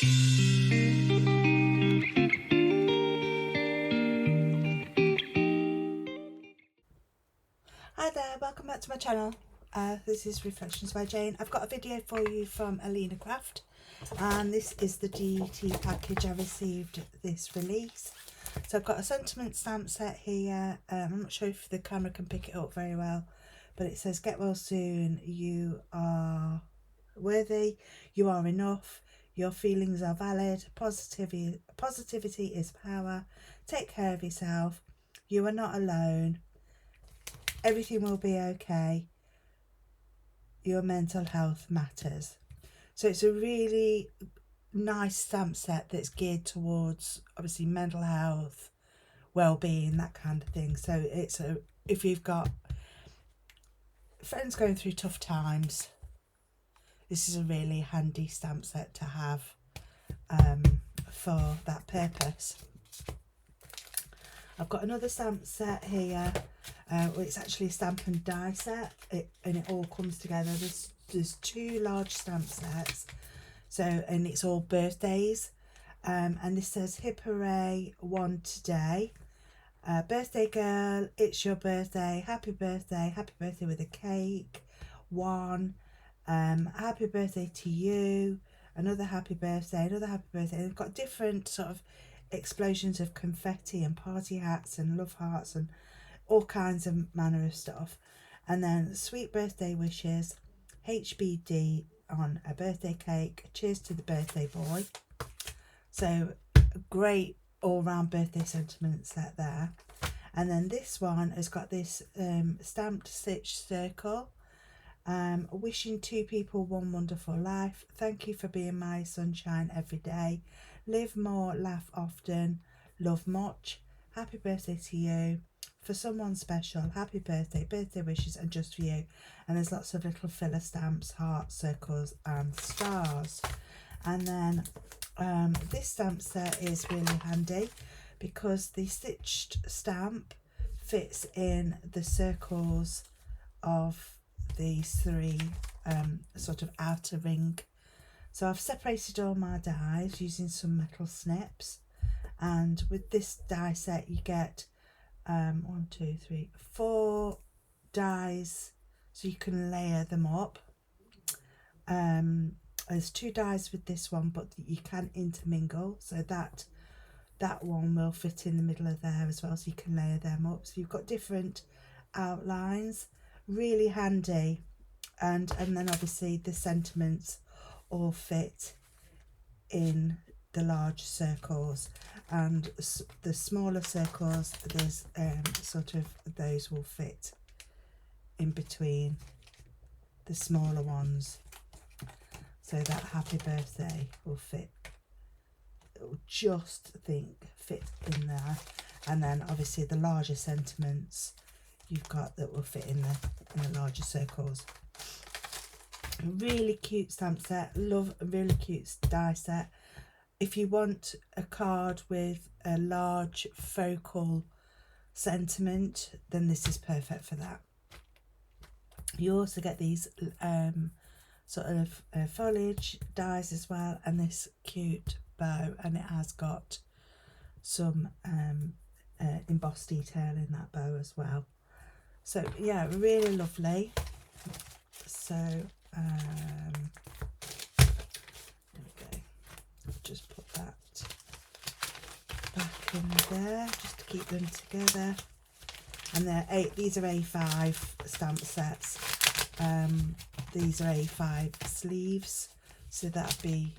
Hi there, welcome back to my channel. This is Reflections by Jane. I've got a video for you from Alina Craft, and this is the DT package I received this release. So I've got a sentiment stamp set here. I'm not sure if the camera can pick it up very well, but it says get well soon, you are worthy, you are enough, your feelings are valid, positivity is power, take care of yourself, you are not alone, everything will be okay, your mental health matters. So it's a really nice stamp set that's geared towards obviously mental health, well-being, that kind of thing. So it's if you've got friends going through tough times, this is a really handy stamp set to have for that purpose. I've got another stamp set here. It's actually a stamp and die set, and it all comes together. There's two large stamp sets, so, and it's all birthdays, and this says hip hooray, one today, birthday girl, it's your birthday, happy birthday with a cake, one, happy birthday to you, another happy birthday, and they've got different sort of explosions of confetti and party hats and love hearts and all kinds of manner of stuff. And then sweet birthday wishes, HBD on a birthday cake, cheers to the birthday boy. So a great all-round birthday sentiment set there. And then this one has got this stamped stitch circle, wishing two people one wonderful life, thank you for being my sunshine every day, live more, laugh often, love much, happy birthday to you, for someone special, happy birthday, birthday wishes, and just for you. And there's lots of little filler stamps, hearts, circles and stars. And then this stamp set is really handy because the stitched stamp fits in the circles of these three sort of outer ring. So I've separated all my dies using some metal snips, and with this die set you get 1, 2, 3, 4 dies, so you can layer them up. There's 2 dies with this one, but you can intermingle, so that one will fit in the middle of there as well, so you can layer them up. So you've got different outlines, really handy. And then obviously the sentiments all fit in the large circles, and the smaller circles, there's sort of those will fit in between the smaller ones, so that happy birthday will fit, it will just fit in there. And then obviously the larger sentiments you've got that will fit in the larger circles. Really cute stamp set, love a really cute die set. If you want a card with a large focal sentiment, then this is perfect for that. You also get these sort of foliage dies as well, and this cute bow, and it has got some embossed detail in that bow as well. So yeah, really lovely. So there we go. Just put that back in there just to keep them together. And these are A5 stamp sets. These are A5 sleeves, so that'd be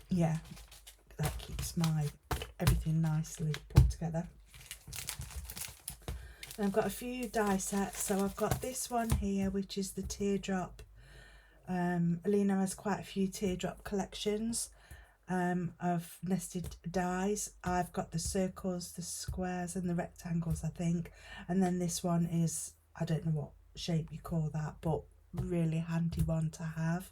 yeah, that keeps everything nicely put together. And I've got a few die sets. So I've got this one here, which is the teardrop. Alina has quite a few teardrop collections of nested dies. I've got the circles, the squares and the rectangles, I think. And then this one is, I don't know what shape you call that, but really handy one to have.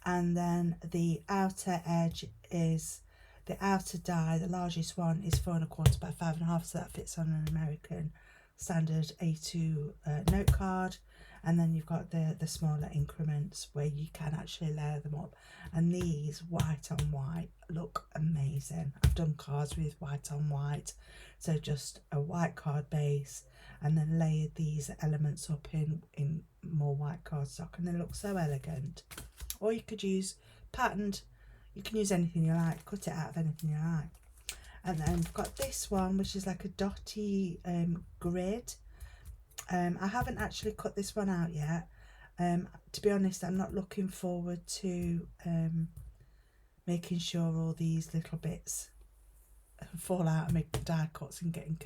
And then the outer edge is the outer die, the largest one is 4 1/4 by 5 1/2, so that fits on an American standard A2 note card. and then you've got the smaller increments where you can actually layer them up. And these white on white look amazing. I've done cards with white on white, so just a white card base and then layered these elements up in more white cardstock, and they look so elegant. Or you could use patterned, you can use anything you like, cut it out of anything you like. And then I've got this one, which is like a dotty grid. I haven't actually cut this one out yet. To be honest, I'm not looking forward to making sure all these little bits fall out and make die cuts and getting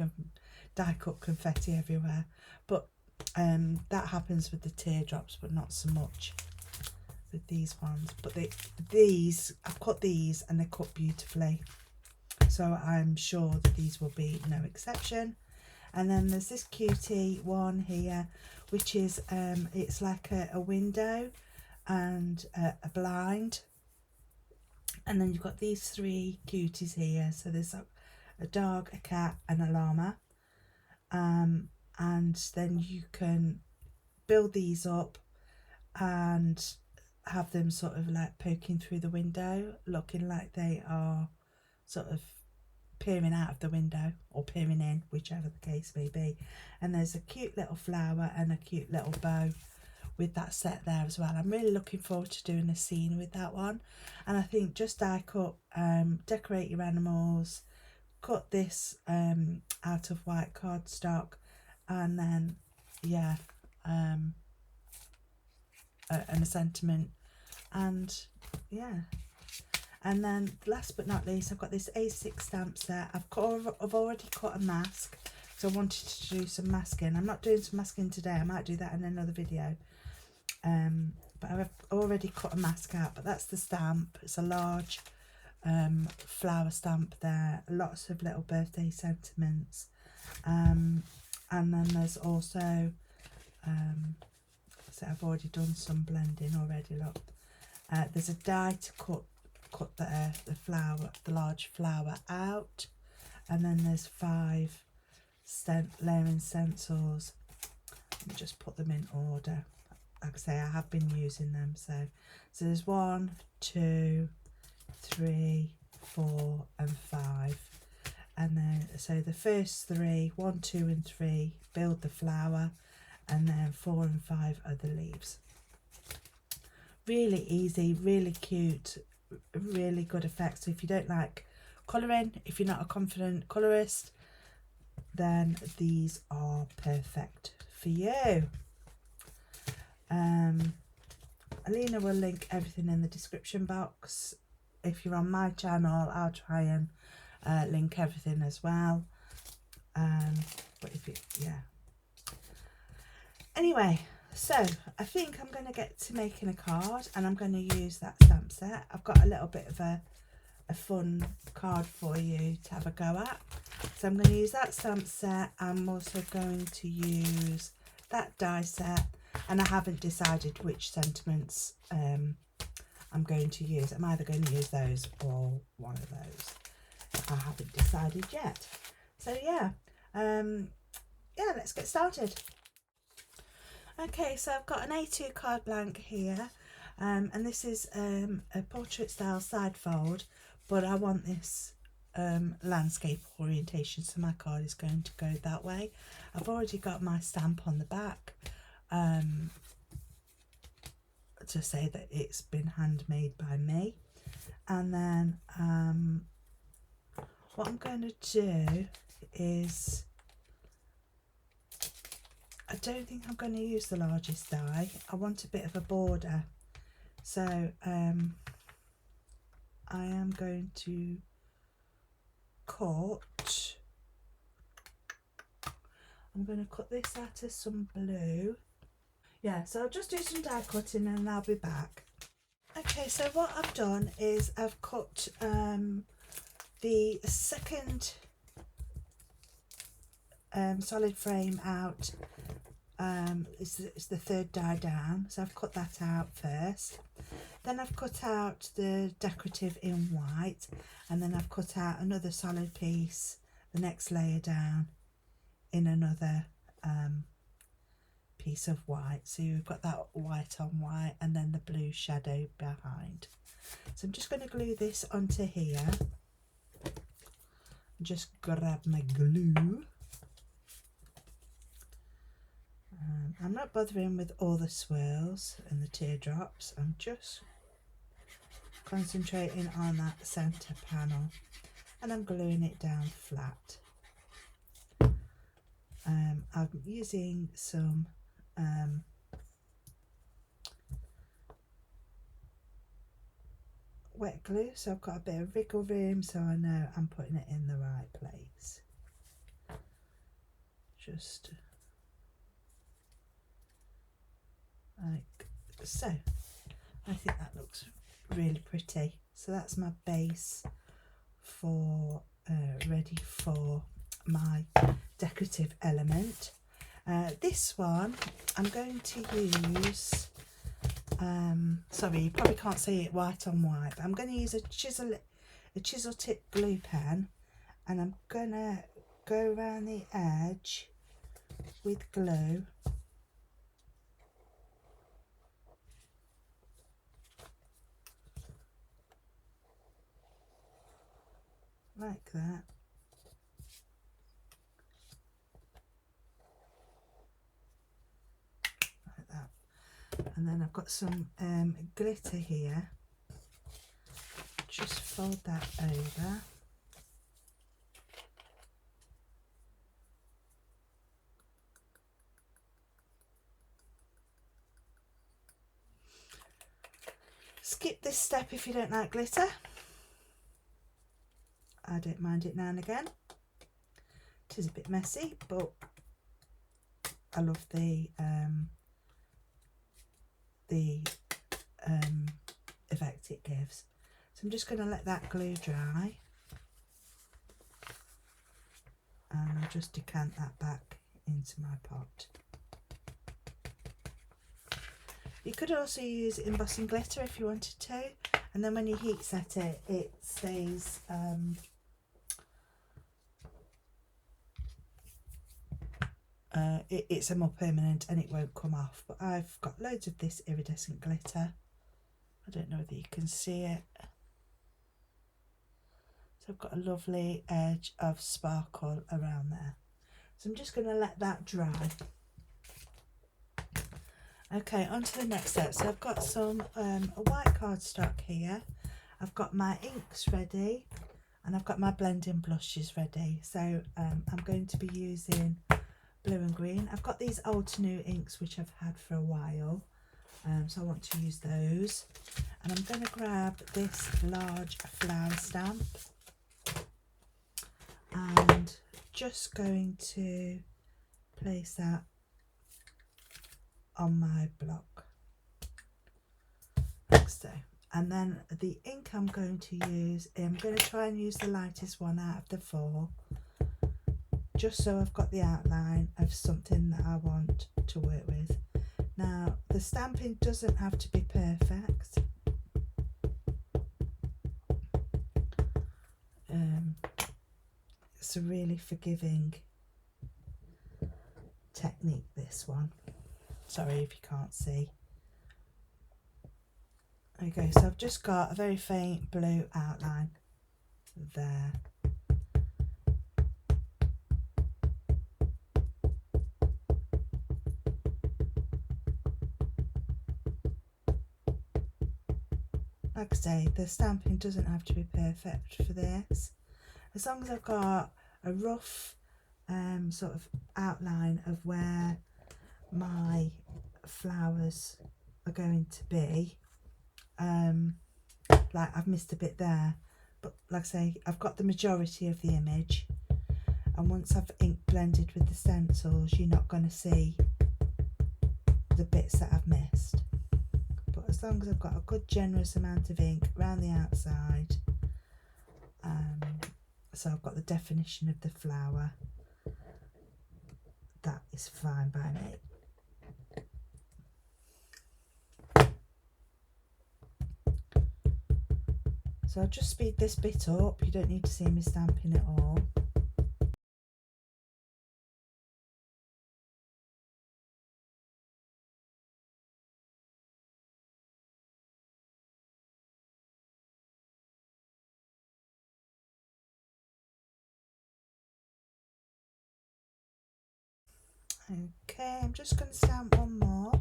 die cut confetti everywhere. But that happens with the teardrops, but not so much with these ones. But these, I've cut these and they're cut beautifully, so I'm sure that these will be no exception. And then there's this cutie one here, which is it's like a window and a blind. And then you've got these three cuties here. So there's a dog, a cat and a llama. And then you can build these up and have them sort of like poking through the window, looking like they are sort of peering out of the window or peering in, whichever the case may be. And there's a cute little flower and a cute little bow with that set there as well. I'm really looking forward to doing a scene with that one. And I think just die cut, decorate your animals, cut this out of white cardstock, and then yeah, and a sentiment, and yeah. And then last but not least, I've got this A6 stamp set. I've already cut a mask, so I wanted to do some masking. I'm not doing some masking today. I might do that in another video. But I've already cut a mask out. But that's the stamp. It's a large flower stamp there. Lots of little birthday sentiments. And then there's also, so I've already done some blending already. Look, there's a die to cut the flower, the large flower out, and then there's 5 layering stencils. Let me just put them in order. Like I say, I have been using them. So there's 1, 2, 3, 4 and 5, and then so the first 3, 1, 2 and 3 build the flower, and then 4 and 5 are the leaves. Really easy, really cute, really good effect. So if you don't like colouring, if you're not a confident colourist, then these are perfect for you. Alina will link everything in the description box. If you're on my channel, I'll try and link everything as well. But if you, yeah. Anyway, so I think I'm going to get to making a card, and I'm going to use that stamp set. I've got a little bit of a fun card for you to have a go at. So I'm going to use that stamp set. I'm also going to use that die set, and I haven't decided which sentiments I'm going to use. I'm either going to use those or one of those. I haven't decided yet. So yeah, yeah, let's get started. Okay, so I've got an A2 card blank here, and this is a portrait style side fold, but I want this landscape orientation, so my card is going to go that way. I've already got my stamp on the back to say that it's been handmade by me. And then what I'm going to do is, I don't think I'm going to use the largest die. I want a bit of a border, so I am going to cut, I'm going to cut this out of some blue. Yeah, so I'll just do some die cutting and I'll be back. Okay, so what I've done is I've cut the second solid frame out. It's the third die down, so I've cut that out first. Then I've cut out the decorative in white, and then I've cut out another solid piece, the next layer down, in another piece of white. So you've got that white on white and then the blue shadow behind. So I'm just going to glue this onto here. Just grab my glue. I'm not bothering with all the swirls and the teardrops. I'm just concentrating on that centre panel, and I'm gluing it down flat. I'm using some wet glue, so I've got a bit of wriggle room, so I know I'm putting it in the right place. Just like so. I think that looks really pretty. So that's my base for ready for my decorative element. This one I'm going to use sorry, you probably can't see it white on white, but I'm going to use a chisel tip glue pen, and I'm gonna go around the edge with glue. Like that. Like that. And then I've got some glitter here. Just fold that over. Skip this step if you don't like glitter. I don't mind it now and again. It is a bit messy, but I love the effect it gives. So I'm just going to let that glue dry, and I'll just decant that back into my pot. You could also use embossing glitter if you wanted to, and then when you heat set it, it stays it's a more permanent and it won't come off. But I've got loads of this iridescent glitter. I don't know whether you can see it. So I've got a lovely edge of sparkle around there. So I'm just going to let that dry. Okay, on to the next step. So I've got some white cardstock here. I've got my inks ready, and I've got my blending blushes ready. So I'm going to be using blue and green. I've got these old to new inks which I've had for a while, so I want to use those. And I'm going to grab this large flower stamp and just going to place that on my block like so. And then the ink I'm going to use, I'm going to try and use the lightest one out of the four, just so I've got the outline of something that I want to work with. Now the stamping doesn't have to be perfect. It's a really forgiving technique, this one. Sorry if you can't see. Okay, so I've just got a very faint blue outline there. Like I say, the stamping doesn't have to be perfect for this. As long as I've got a rough sort of outline of where my flowers are going to be. Like I've missed a bit there, but like I say, I've got the majority of the image, and once I've ink blended with the stencils, you're not going to see the bits that I've missed. But as long as I've got a good generous amount of ink around the outside, so I've got the definition of the flower, that is fine by me. So I'll just speed this bit up. You don't need to see me stamping it all. Okay, I'm just going to stamp one more.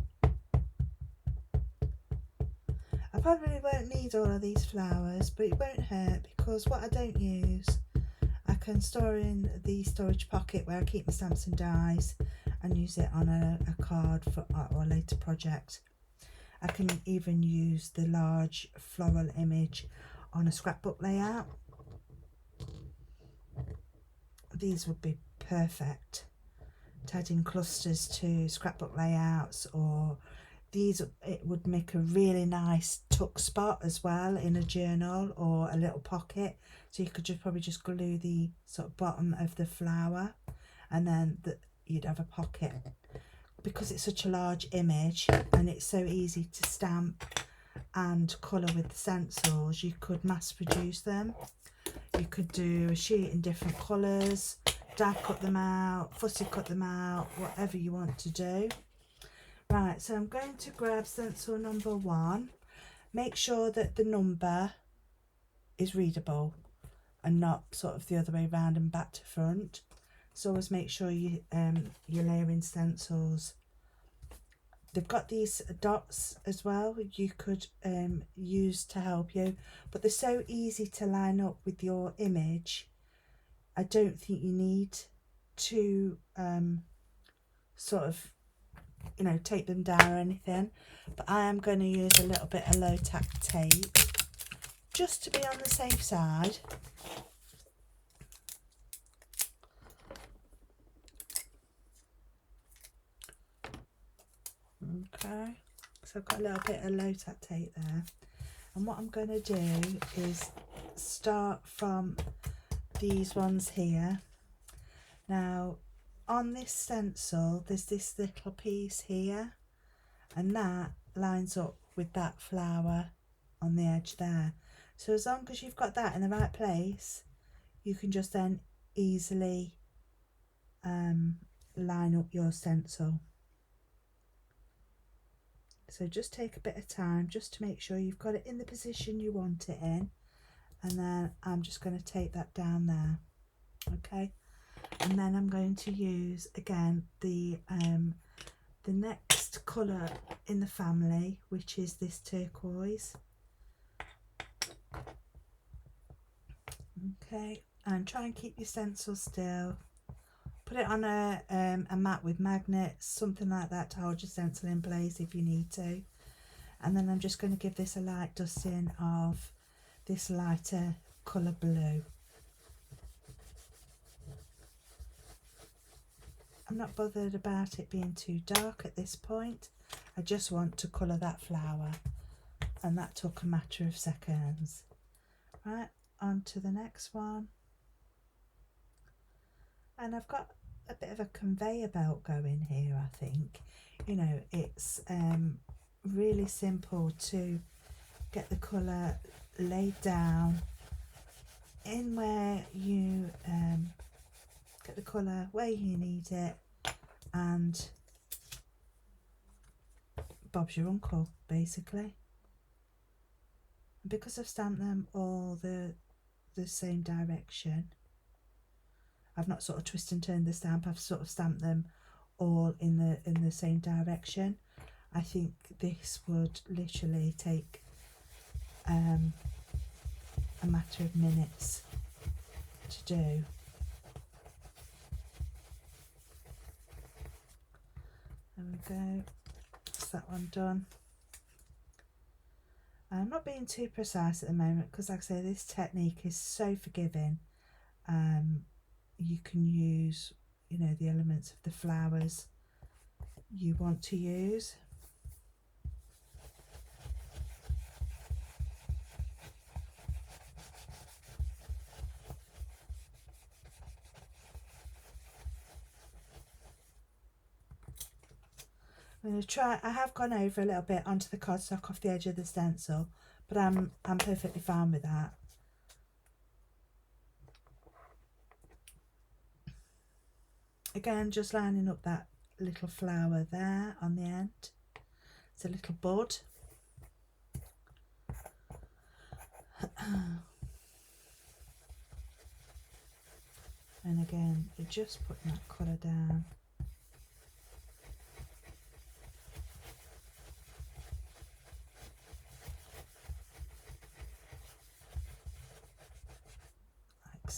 I probably won't need all of these flowers, but it won't hurt because what I don't use I can store in the storage pocket where I keep my stamps and dies and use it on a card for or a later project. I can even use the large floral image on a scrapbook layout. These would be perfect to add in clusters to scrapbook layouts, or these, it would make a really nice tuck spot as well in a journal or a little pocket. So you could just probably just glue the sort of bottom of the flower and then you'd have a pocket. Because it's such a large image and it's so easy to stamp and colour with the stencils, you could mass produce them. You could do a sheet in different colours, die cut them out, fussy cut them out, whatever you want to do. Right, so I'm going to grab stencil number 1. Make sure that the number is readable and not sort of the other way around and back to front. So always make sure you're layering stencils. They've got these dots as well you could use to help you, but they're so easy to line up with your image. I don't think you need to sort of, you know, take them down or anything, but I am going to use a little bit of low tack tape just to be on the safe side. Okay, so I've got a little bit of low tack tape there, and what I'm going to do is start from these ones here. Now on this stencil there's this little piece here, and that lines up with that flower on the edge there. So as long as you've got that in the right place, you can just then easily line up your stencil. So just take a bit of time just to make sure you've got it in the position you want it in, and then I'm just going to take that down there. Okay, and then I'm going to use again the next colour in the family, which is this turquoise. Okay, and try and keep your stencil still. Put it on a mat with magnets, something like that, to hold your stencil in place if you need to. And then I'm just going to give this a light dusting of this lighter colour blue. I'm not bothered about it being too dark at this point. I just want to colour that flower, and that took a matter of seconds. Right, on to the next one. And I've got a bit of a conveyor belt going here, I think. You know, it's really simple to get the colour laid down in where you get the colour where you need it, and Bob's your uncle, basically. And because I've stamped them all the same direction, I've not sort of twist and turned the stamp, I've sort of stamped them all in the same direction. I think this would literally take a matter of minutes to do. There we go, that's that one done. I'm not being too precise at the moment because, like I say, this technique is so forgiving. You can use, you know, the elements of the flowers you want to use. I'm going to try, I have gone over a little bit onto the cardstock off the edge of the stencil, but I'm perfectly fine with that. Again, just lining up that little flower there on the end. It's a little bud. And again, you're just putting that colour down.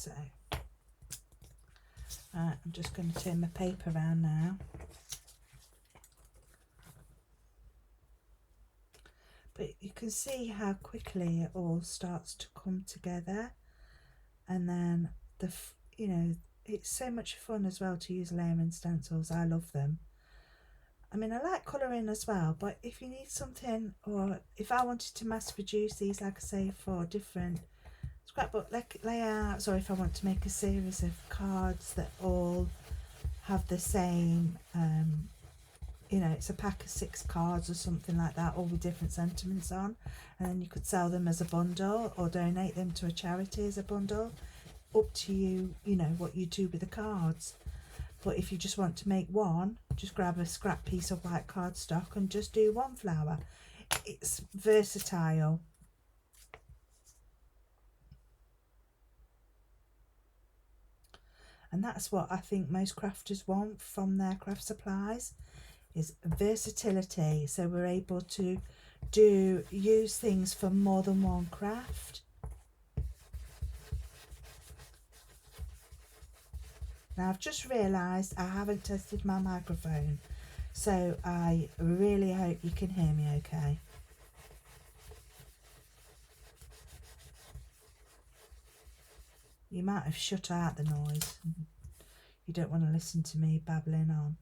so I'm just going to turn my paper around now. But you can see how quickly it all starts to come together, and then you know, it's so much fun as well to use layering stencils. I love them. I mean, I like colouring as well, but if you need something, or if I wanted to mass produce these, like I say, for different scrapbook layouts, or if I want to make a series of cards that all have the same, you know, it's a pack of 6 cards or something like that, all with different sentiments on, and then you could sell them as a bundle or donate them to a charity as a bundle. Up to you, you know, what you do with the cards. But if you just want to make one, just grab a scrap piece of white cardstock and just do one flower. It's versatile. And that's what I think most crafters want from their craft supplies, is versatility. So we're able to use things for more than one craft. Now I've just realised I haven't tested my microphone, so I really hope you can hear me okay. You might have shut out the noise. You don't want to listen to me babbling on,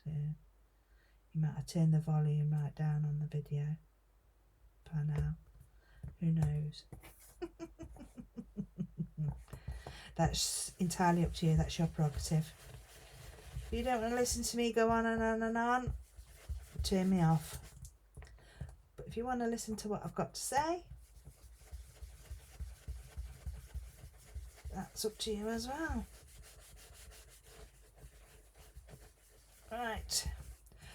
so you might have turned the volume right down on the video by now. Who knows? That's entirely up to you. That's your prerogative. If you don't want to listen to me go on and on and on, turn me off. But if you want to listen to what I've got to say, that's up to you as well. Right,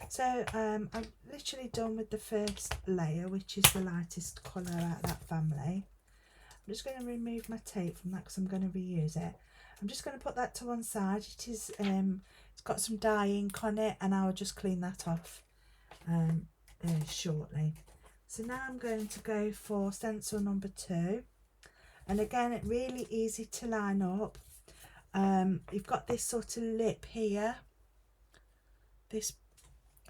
so I'm literally done with the first layer, which is the lightest colour out of that family. I'm just going to remove my tape from that because I'm going to reuse it. I'm just going to put that to one side. It is it's got some dye ink on it, and I'll just clean that off shortly. So now I'm going to go for stencil number 2, and again, it's really easy to line up. You've got this sort of lip here. This,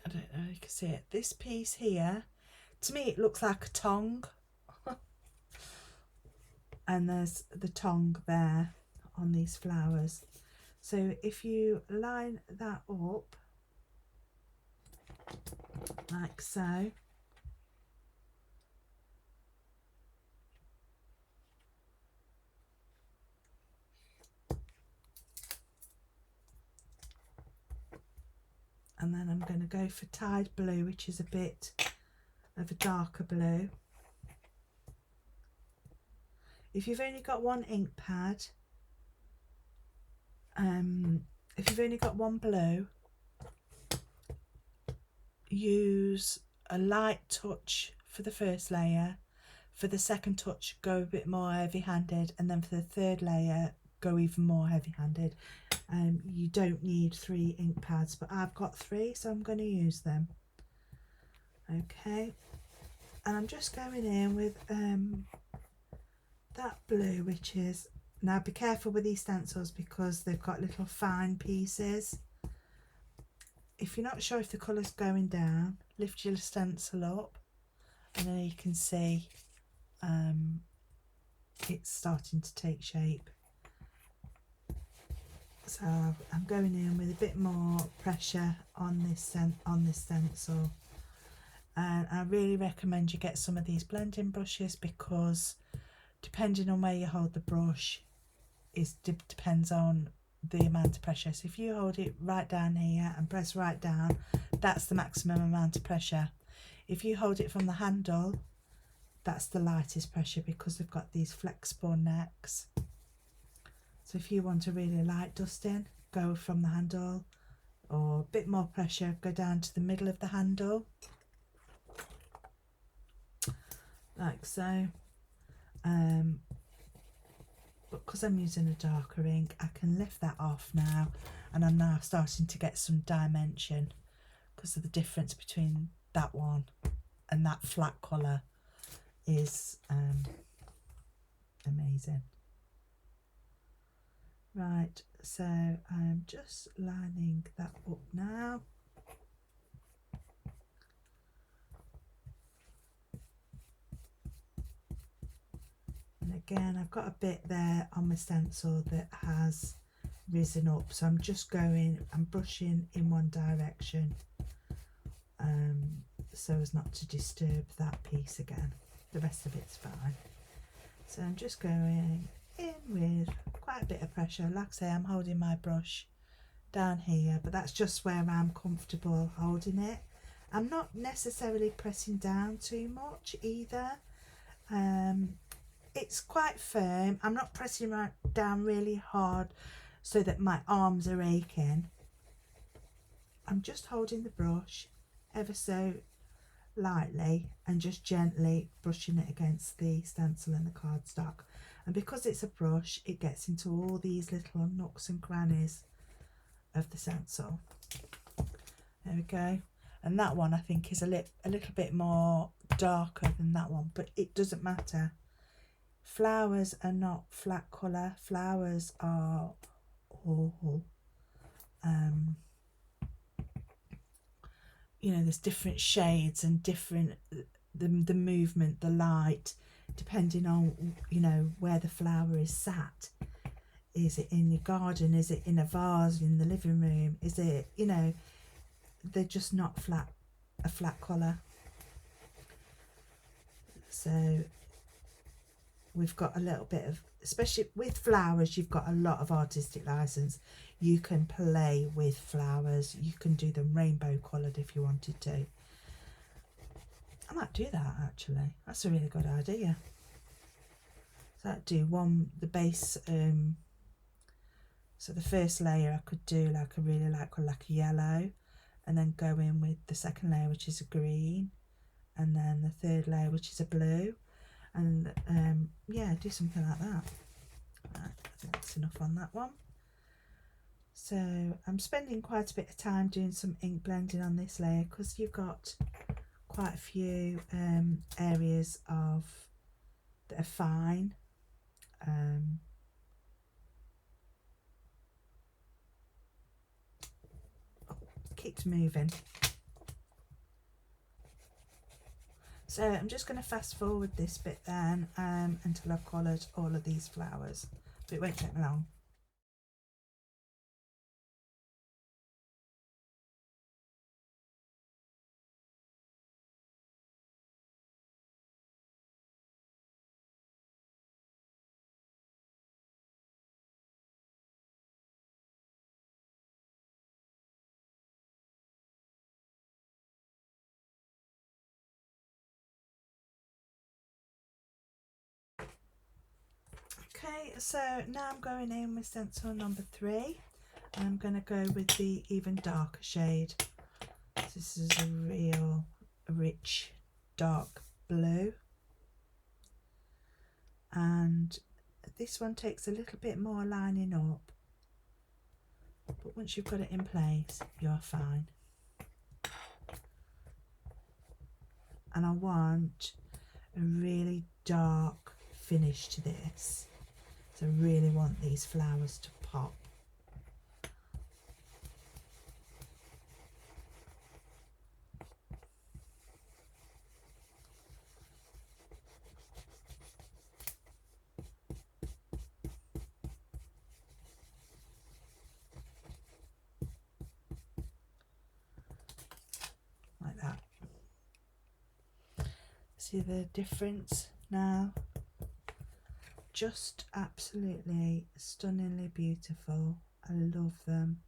I don't know if you can see it. This piece here, to me, it looks like a tongue. And there's the tongue there on these flowers. So if you line that up like so, and then I'm going to go for Tide Blue, which is a bit of a darker blue. If you've only got one ink pad, if you've only got one blue, use a light touch for the first layer. For the second touch, go a bit more heavy-handed, and then for the third layer, go even more heavy-handed. You don't need 3 ink pads, but I've got 3, so I'm going to use them. Okay, and I'm just going in with that blue, which is, now be careful with these stencils because they've got little fine pieces. If you're not sure if the colour's going down, lift your stencil up, and then you can see it's starting to take shape. So I'm going in with a bit more pressure on this stencil, and I really recommend you get some of these blending brushes, because depending on where you hold the brush depends on the amount of pressure. So if you hold it right down here and press right down, that's the maximum amount of pressure. If you hold it from the handle, that's the lightest pressure, because they've got these flexible necks. So if you want a really light dusting, go from the handle, or a bit more pressure, go down to the middle of the handle, like so. But because I'm using a darker ink, I can lift that off now, and I'm now starting to get some dimension because of the difference between that one and that flat colour is amazing. Right, so I'm just lining that up now. And again, I've got a bit there on my stencil that has risen up, so I'm just going and brushing in one direction, so as not to disturb that piece again. The rest of it's fine. So I'm just going in with quite a bit of pressure. Like I say, I'm holding my brush down here, but that's just where I'm comfortable holding it. I'm not necessarily pressing down too much either. It's quite firm. I'm not pressing right down really hard so that my arms are aching. I'm just holding the brush ever so lightly and just gently brushing it against the stencil and the cardstock. And because it's a brush, it gets into all these little nooks and crannies of the stencil. There we go. And that one I think is a little bit more darker than that one, but it doesn't matter. Flowers are not flat colour. Flowers are all, you know, there's different shades and different, the movement, the light, depending on, you know, where the flower is sat. Is it in your garden? Is it in a vase in the living room? Is it, you know, they're just not a flat colour. So we've got a little bit of, especially with flowers, you've got a lot of artistic license. You can play with flowers. You can do them rainbow coloured if you wanted to. I might do that actually. That's a really good idea. So I'd do the base, so the first layer I could do like a really like a yellow, and then go in with the second layer, which is a green, and then the third layer, which is a blue, and yeah, do something like that. Right, I think that's enough on that one. So I'm spending quite a bit of time doing some ink blending on this layer because you've got quite a few areas of that are fine. Keeps moving. So I'm just going to fast forward this bit then until I've coloured all of these flowers, but it won't take me long. Okay, so now I'm going in with stencil number 3. I'm going to go with the even darker shade. This is a real rich dark blue, and this one takes a little bit more lining up, but once you've got it in place you're fine. And I want a really dark finish to this, so I really want these flowers to pop. Like that. See the difference now? Just absolutely stunningly beautiful. I love them.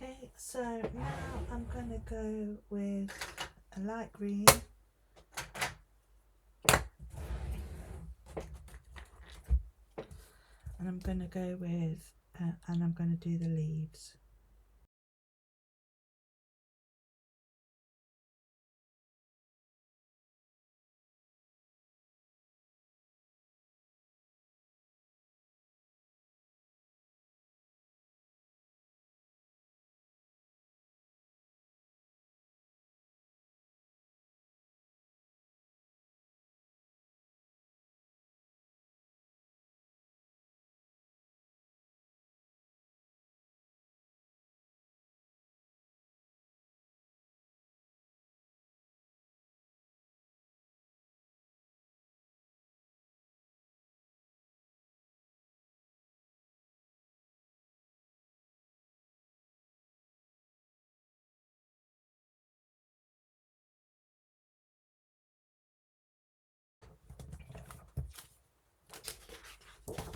Okay, so now I'm going to go with a light green. And I'm going to go with, and I'm going to do the leaves.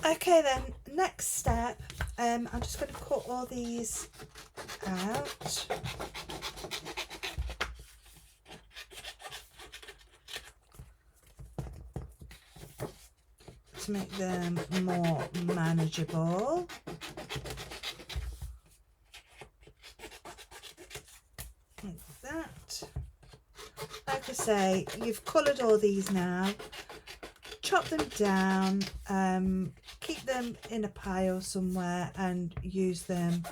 Okay then, next step, I'm just going to cut all these out. To make them more manageable. Like that. Like I say, you've coloured all these now. Chop them down, keep them in a pile somewhere and use them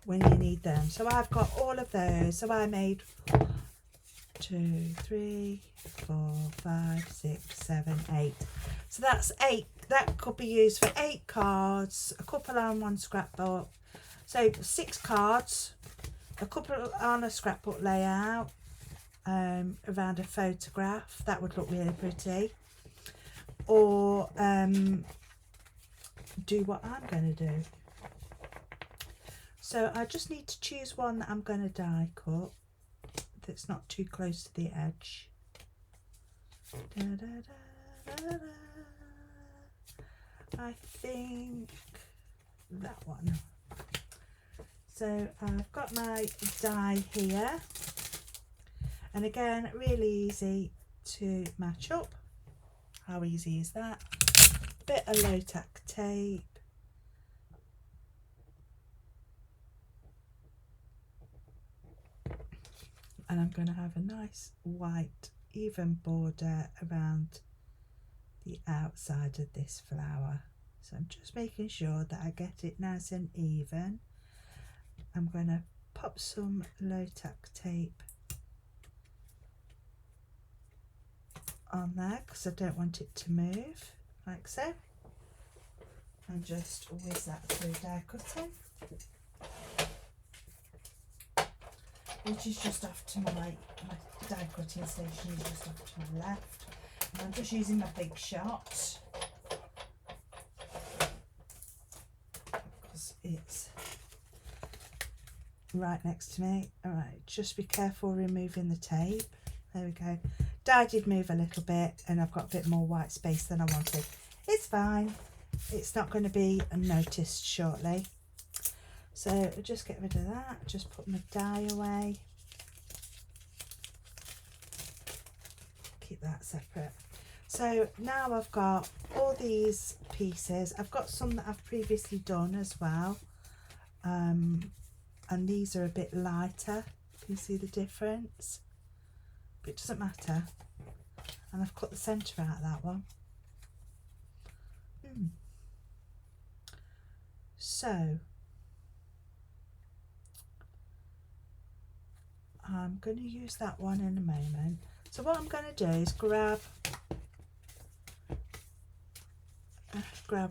when you need them. So I've got all of those. So I made 2, 3, 4, 5, 6, 7, 8. So that's 8. That could be used for 8 cards, a couple on one scrapbook. So 6 cards, a couple on a scrapbook layout, around a photograph. That would look really pretty. Or do what I'm going to do. So I just need to choose one that I'm going to die cut that's not too close to the edge. Da, da, da, da, da. I think that one. So I've got my die here, and again, really easy to match up. How easy is that? Bit of low tack tape. And I'm going to have a nice white even border around the outside of this flower. So I'm just making sure that I get it nice and even. I'm going to pop some low tack tape on there because I don't want it to move, like so, and just whiz that through die cutting, which is just off to my die cutting station is just off to my left, and I'm just using my big shot because it's right next to me. All right, just be careful removing the tape. There we go. Die did move a little bit and I've got a bit more white space than I wanted. It's fine. It's not going to be noticed shortly. So just get rid of that. Just put my die away. Keep that separate. So now I've got all these pieces. I've got some that I've previously done as well. And these are a bit lighter. Can you see the difference? But it doesn't matter, and I've cut the centre out of that one. So I'm going to use that one in a moment. So what I'm going to do is grab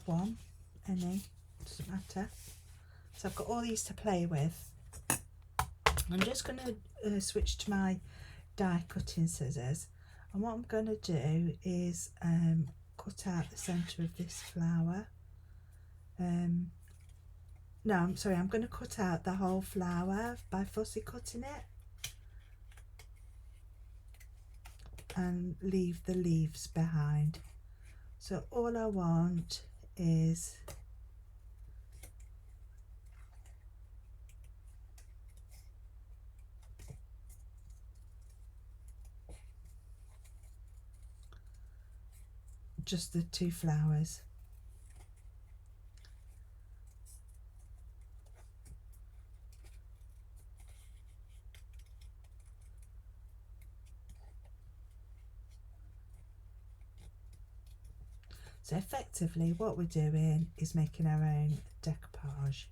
one, any, doesn't matter. So I've got all these to play with. I'm just going to switch to my die cutting scissors, and what I'm going to do is cut out the centre of this flower. No, I'm sorry, I'm going to cut out the whole flower by fussy cutting it and leave the leaves behind. So all I want is just the two flowers. So effectively what we're doing is making our own decoupage.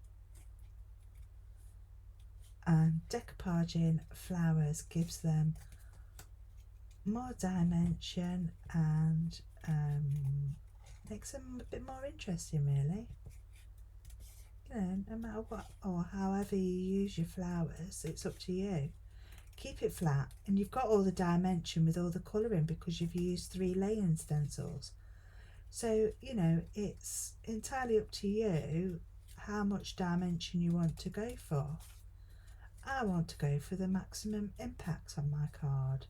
And decoupaging flowers gives them more dimension and makes them a bit more interesting, really. You know, no matter what or however you use your flowers, it's up to you. Keep it flat, and you've got all the dimension with all the colouring because you've used 3 layering stencils. So, you know, it's entirely up to you how much dimension you want to go for. I want to go for the maximum impact on my card,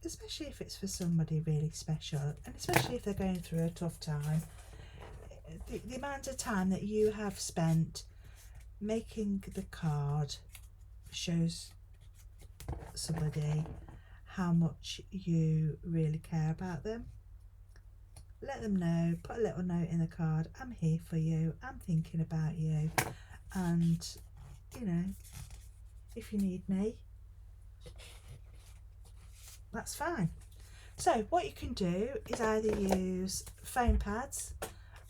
especially if it's for somebody really special, and especially if they're going through a tough time. The amount of time that you have spent making the card shows somebody how much you really care about them. Let them know, put a little note in the card, I'm here for you, I'm thinking about you, and you know, if you need me, that's fine. So what you can do is either use foam pads.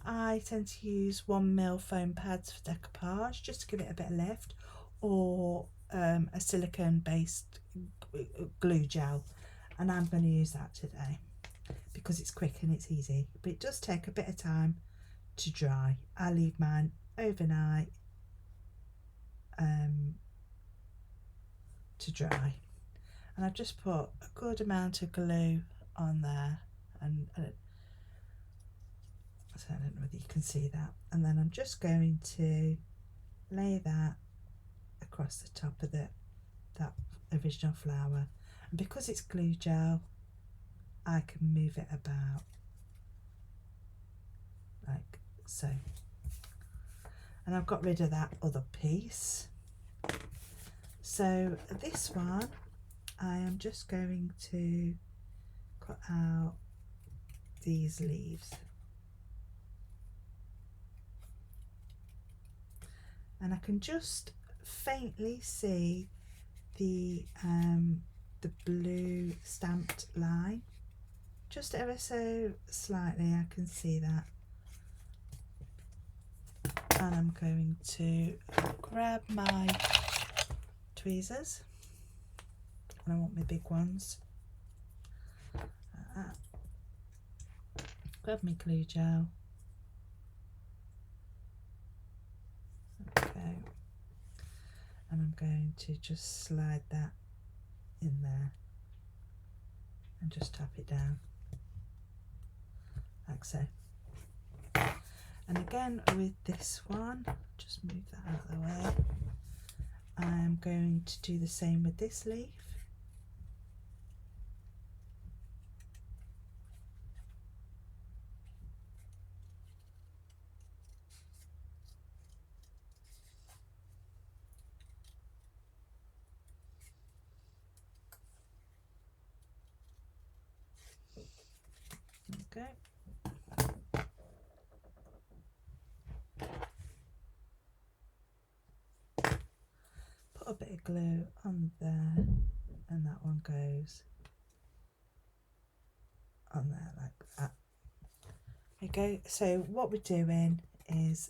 I tend to use 1mm foam pads for decoupage just to give it a bit of lift, or a silicone based glue gel, and I'm going to use that today because it's quick and it's easy, but it does take a bit of time to dry. I leave mine overnight to dry, and I've just put a good amount of glue on there, and so I don't know whether you can see that, and then I'm just going to lay that across the top of that original flower, and because it's glue gel I can move it about like so, and I've got rid of that other piece. So this one I am just going to cut out these leaves, and I can just faintly see the blue stamped line, just ever so slightly. I can see that, and I'm going to grab my tweezers, and I want my big ones. Grab my glue gel. Okay, and I'm going to just slide that in there and just tap it down like so. And again with this one, just move that out of the way. I'm going to do the same with this leaf. Okay. Put a bit of glue on there, and that one goes on there like that. Okay, so what we're doing is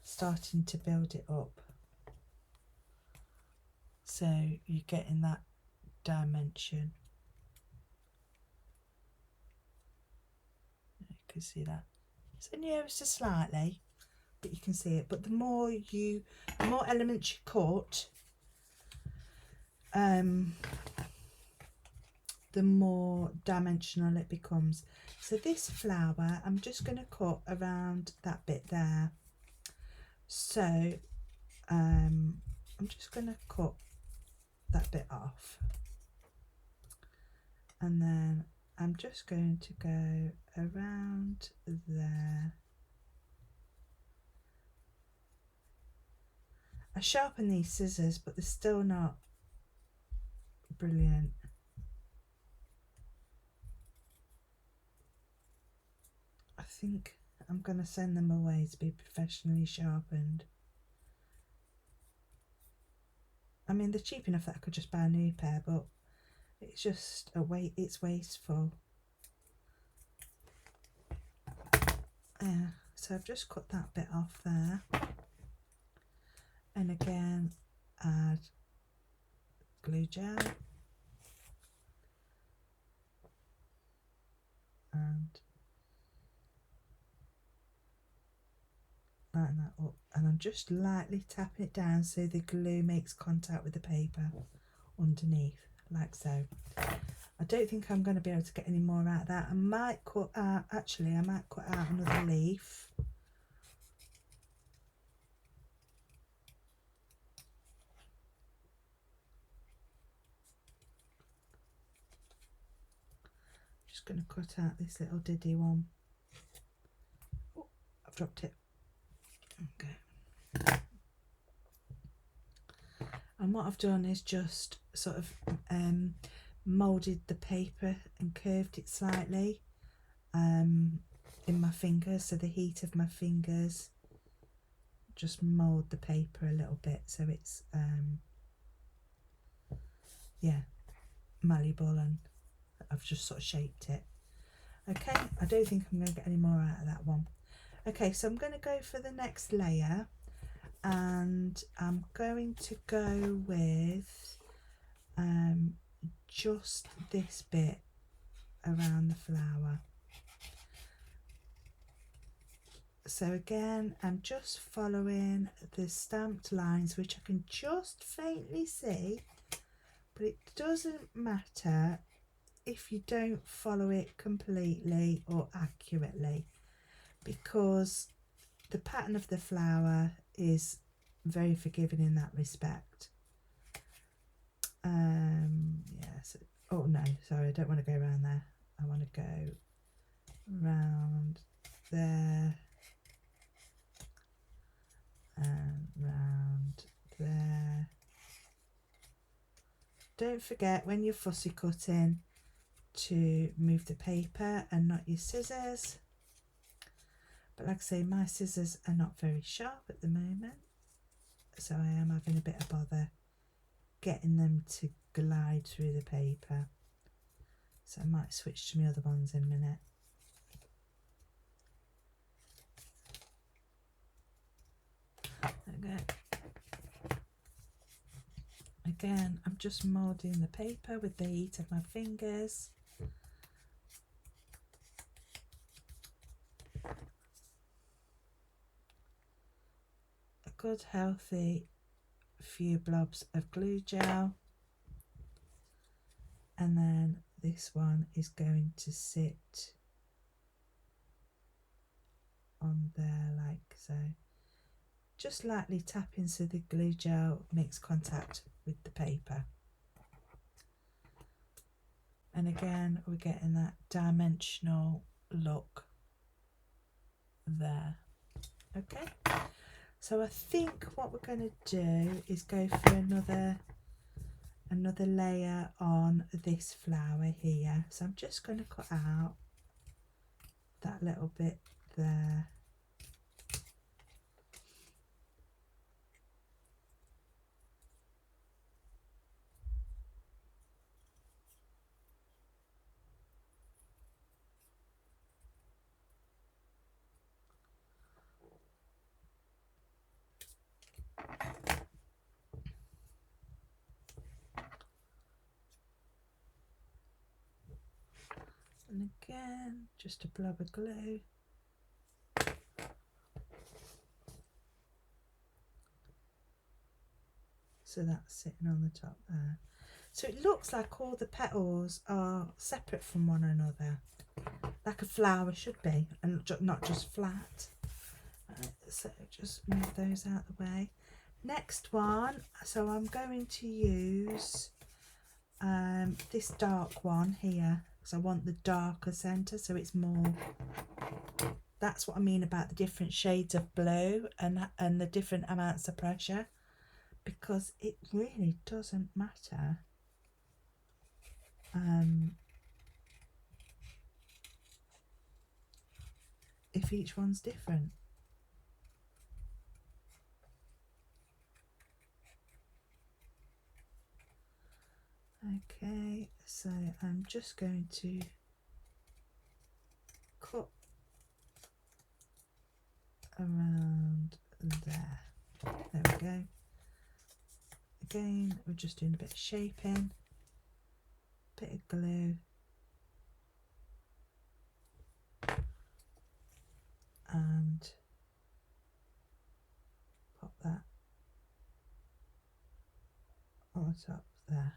starting to build it up, so you're getting that dimension. You can see that it's only ever so slightly, but you can see it. But the more elements you cut, the more dimensional it becomes. So this flower, I'm just going to cut around that bit there. So I'm just going to cut that bit off, and then I'm just going to go around there. I sharpen these scissors, but they're still not brilliant. think I'm going to send them away to be professionally sharpened. I mean, they're cheap enough that I could just buy a new pair, but it's just it's wasteful. Yeah, so I've just cut that bit off there. And again, add glue gel. And line that up. And I'm just lightly tapping it down so the glue makes contact with the paper underneath, like so. I don't think I'm going to be able to get any more out of that. I might cut out, actually, I might cut out another leaf. Just going to cut out this little diddy one. Oh, I've dropped it. Okay. And what I've done is just sort of moulded the paper and curved it slightly in my fingers, so the heat of my fingers just mould the paper a little bit so it's yeah, malleable, and I've just sort of shaped it. Okay, I don't think I'm going to get any more out of that one. Okay, so I'm going to go for the next layer, and I'm going to go with just this bit around the flower. So again, I'm just following the stamped lines, which I can just faintly see, but it doesn't matter if you don't follow it completely or accurately, because the pattern of the flower is very forgiving in that respect. Yes. Oh no, sorry, I don't want to go around there. I want to go round there and round there. Don't forget when you're fussy cutting to move the paper and not your scissors. But like I say, my scissors are not very sharp at the moment, so I am having a bit of bother getting them to glide through the paper. So I might switch to my other ones in a minute. Okay. Again, I'm just moulding the paper with the heat of my fingers. A good healthy few blobs of glue gel, and then this one is going to sit on there like so, just lightly tapping so the glue gel makes contact with the paper. And again, we're getting that dimensional look there. Okay, so I think what we're going to do is go for another layer on this flower here. So I'm just going to cut out that little bit there. And again, just a blob of glue. So that's sitting on the top there. So it looks like all the petals are separate from one another, like a flower should be, and not just flat. Right, so just move those out of the way. Next one, so I'm going to use this dark one here, because I want the darker centre, so it's more, that's what I mean about the different shades of blue and the different amounts of pressure, because it really doesn't matter if each one's different. Okay, so I'm just going to cut around there. There we go. Again, we're just doing a bit of shaping, bit of glue, and pop that on top there.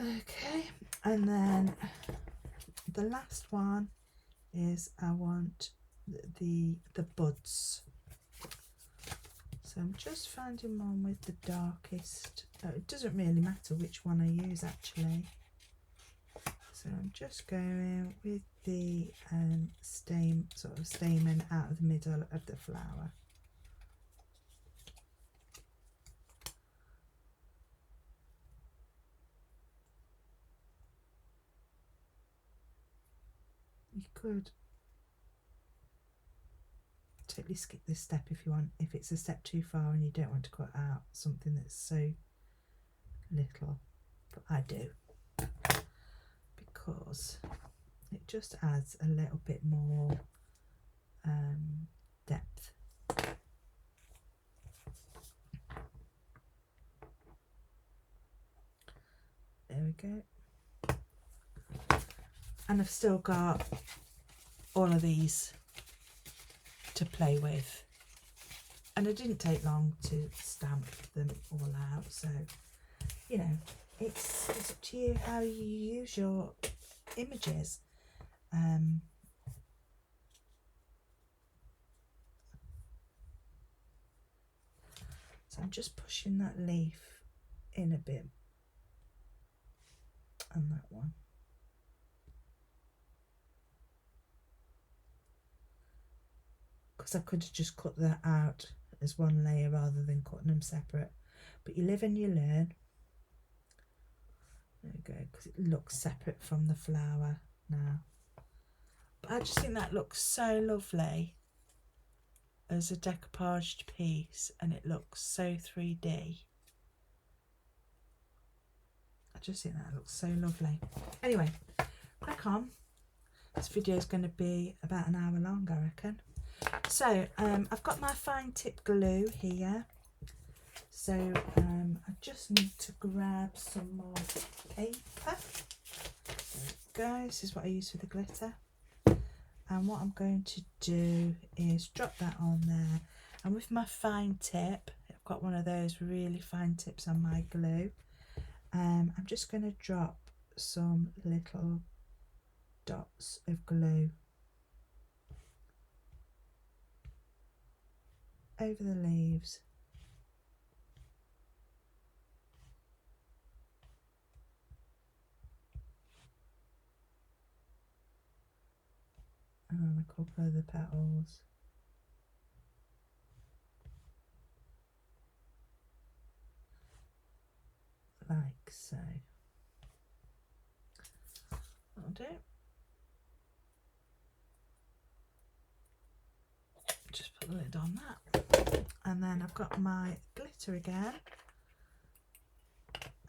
Okay, and then the last one is I want the buds. So I'm just finding one with the darkest. It doesn't really matter which one I use actually. So I'm just going with the sort of stamen out of the middle of the flower. You could totally skip this step if you want, if it's a step too far and you don't want to cut out something that's so little, but I do, because it just adds a little bit more depth. There we go. And I've still got all of these to play with, and it didn't take long to stamp them all out, so you know, it's up to you how you use your images. So I'm just pushing that leaf in a bit, and that one. Because I could have just cut that out as one layer rather than cutting them separate. But you live and you learn. There we go, because it looks separate from the flower now. But I just think that looks so lovely as a decoupaged piece, and it looks so 3D. I just think that looks so lovely. Anyway, crack on. This video is going to be about an hour long, I reckon. So I've got my fine tip glue here, so I just need to grab some more paper. There we go. This is what I use for the glitter, and what I'm going to do is drop that on there, and with my fine tip, I've got one of those really fine tips on my glue. I'm just going to drop some little dots of glue over the leaves, and on a couple of the petals. Like so. That'll do. Just put the lid on that. And then I've got my glitter again.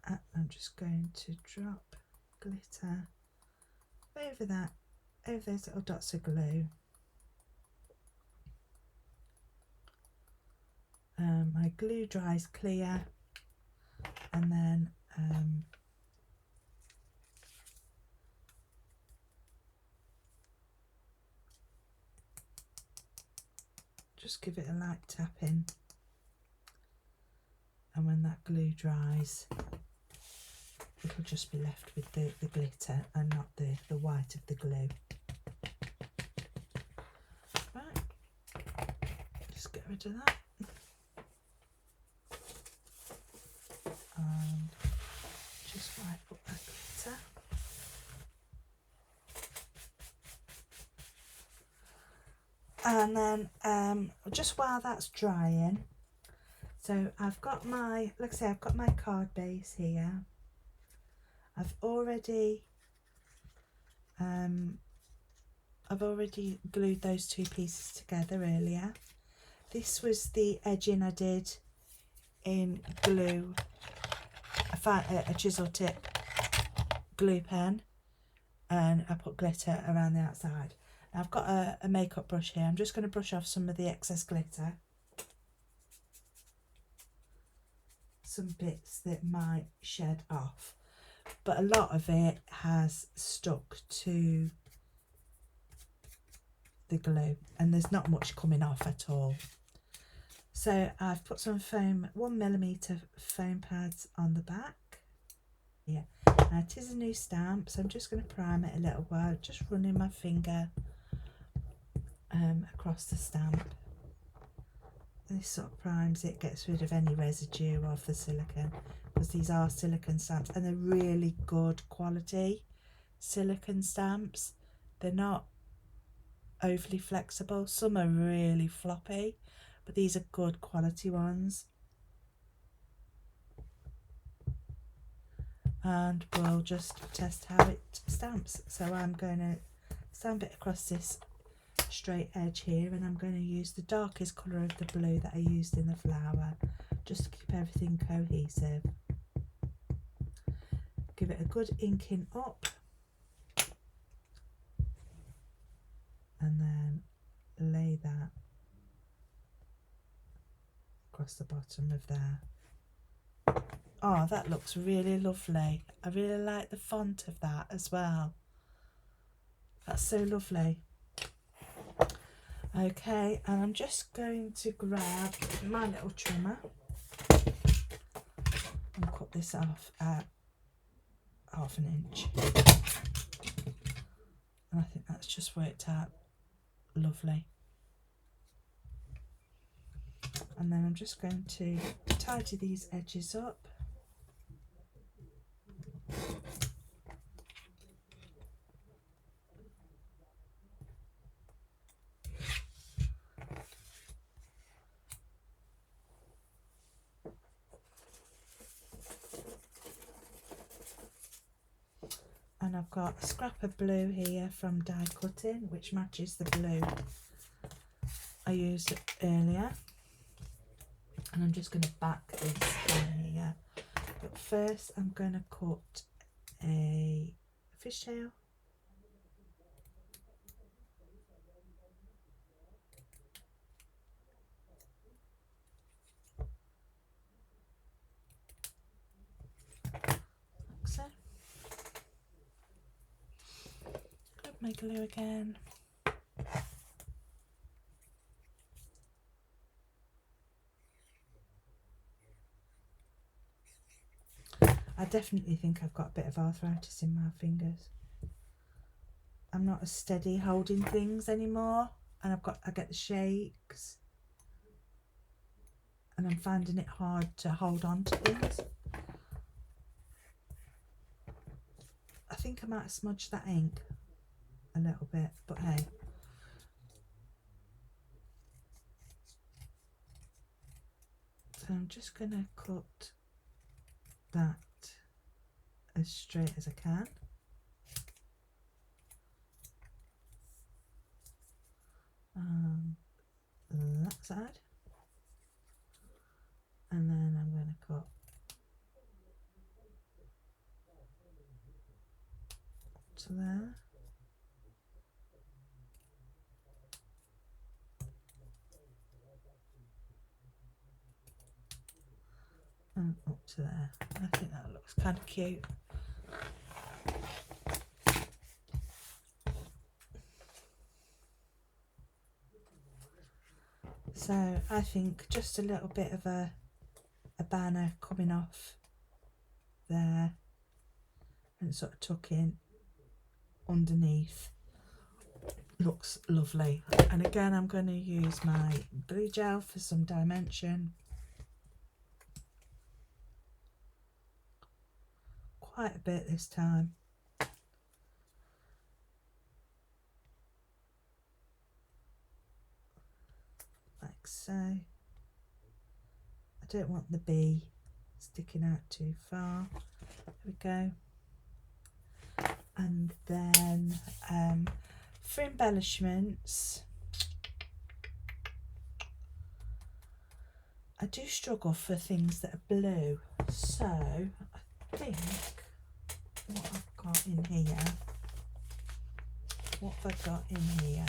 I'm just going to drop glitter over that, over those little dots of glue. My glue dries clear, and then just give it a light tapping, and when that glue dries, it'll just be left with the glitter and not the white of the glue. Right, just get rid of that. And just wipe up that glitter. And then just while that's drying, So I've got my, like I say, I've got my card base here. I've already glued those two pieces together earlier. This was the edging I did in glue, a chisel tip glue pen, and I put glitter around the outside. Now I've got a makeup brush here. I'm just going to brush off some of the excess glitter, some bits that might shed off, but a lot of it has stuck to the glue and there's not much coming off at all. So I've put some foam, 1mm foam pads on the back. Yeah, now it is a new stamp, so I'm just going to prime it a little while, just running my finger across the stamp. This sort of primes it, gets rid of any residue of the silicone, because these are silicone stamps and they're really good quality silicone stamps. They're not overly flexible. Some are really floppy, but these are good quality ones. And we'll just test how it stamps. So I'm going to stamp it across this straight edge here, and I'm going to use the darkest colour of the blue that I used in the flower, just to keep everything cohesive. Give it a good inking up, and then lay that across the bottom of there. Oh, that looks really lovely. I really like the font of that as well. That's so lovely. Okay, and I'm just going to grab my little trimmer and cut this off at 1/2 inch. And I think that's just worked out lovely. And then I'm just going to tidy these edges up. And I've got a scrap of blue here from die cutting, which matches the blue I used earlier. And I'm just going to back this on here. But first I'm going to cut a fishtail. Like so. Grab my glue again. I definitely think I've got a bit of arthritis in my fingers. I'm not as steady holding things anymore, and I get the shakes, and I'm finding it hard to hold on to things. I think I might have smudged that ink a little bit, but hey. So I'm just going to cut that as straight as I can. That side. And then I'm going to cut to there. And up to there. I think that looks kind of cute. So I think just a little bit of a banner coming off there and sort of tucking underneath looks lovely. And again, I'm going to use my glue gel for some dimension. Quite a bit this time. Like so. I don't want the bee sticking out too far. There we go. And then for embellishments, I do struggle for things that are blue, so I think what I've got in here, what have I got in here?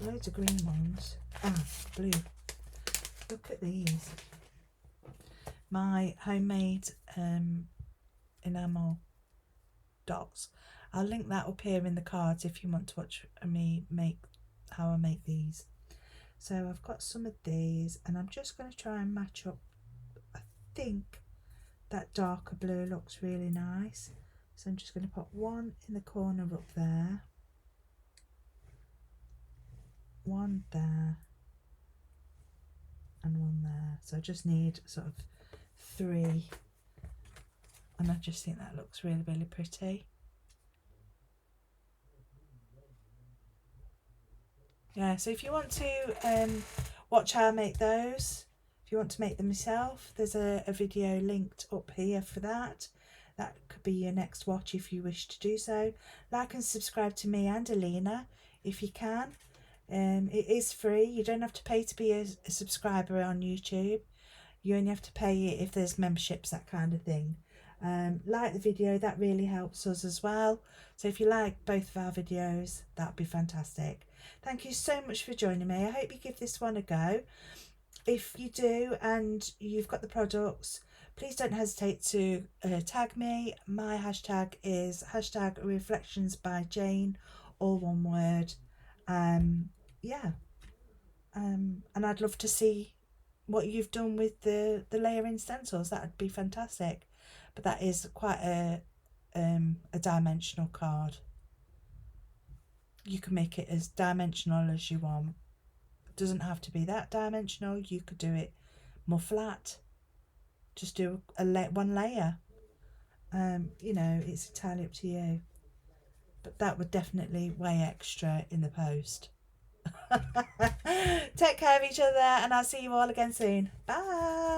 Loads of green ones. Blue. Look at these. My homemade enamel dots. I'll link that up here in the cards if you want to watch me make how I make these. So I've got some of these, and I'm just going to try and match up. I think that darker blue looks really nice, so I'm just going to put one in the corner up there, one there, and one there. So I just need sort of 3, and I just think that looks really, really pretty. Yeah, so if you want to watch how I make those, if you want to make them yourself, there's a video linked up here for that. That could be your next watch if you wish to do so. Like and subscribe to me and Alina if you can. It is free. You don't have to pay to be a subscriber on YouTube. You only have to pay it if there's memberships, that kind of thing. Like the video, that really helps us as well. So if you like both of our videos, that'd be fantastic. Thank you so much for joining me. I hope you give this one a go. If you do and you've got the products, please don't hesitate to tag me. My hashtag is #reflectionsbyjane, all one word. Yeah, and I'd love to see what you've done with the layering stencils. That would be fantastic. But that is quite a dimensional card. You can make it as dimensional as you want. It doesn't have to be that dimensional. You could do it more flat. Just do one layer. You know, it's entirely up to you. But that would definitely weigh extra in the post. Take care of each other, and I'll see you all again soon. Bye.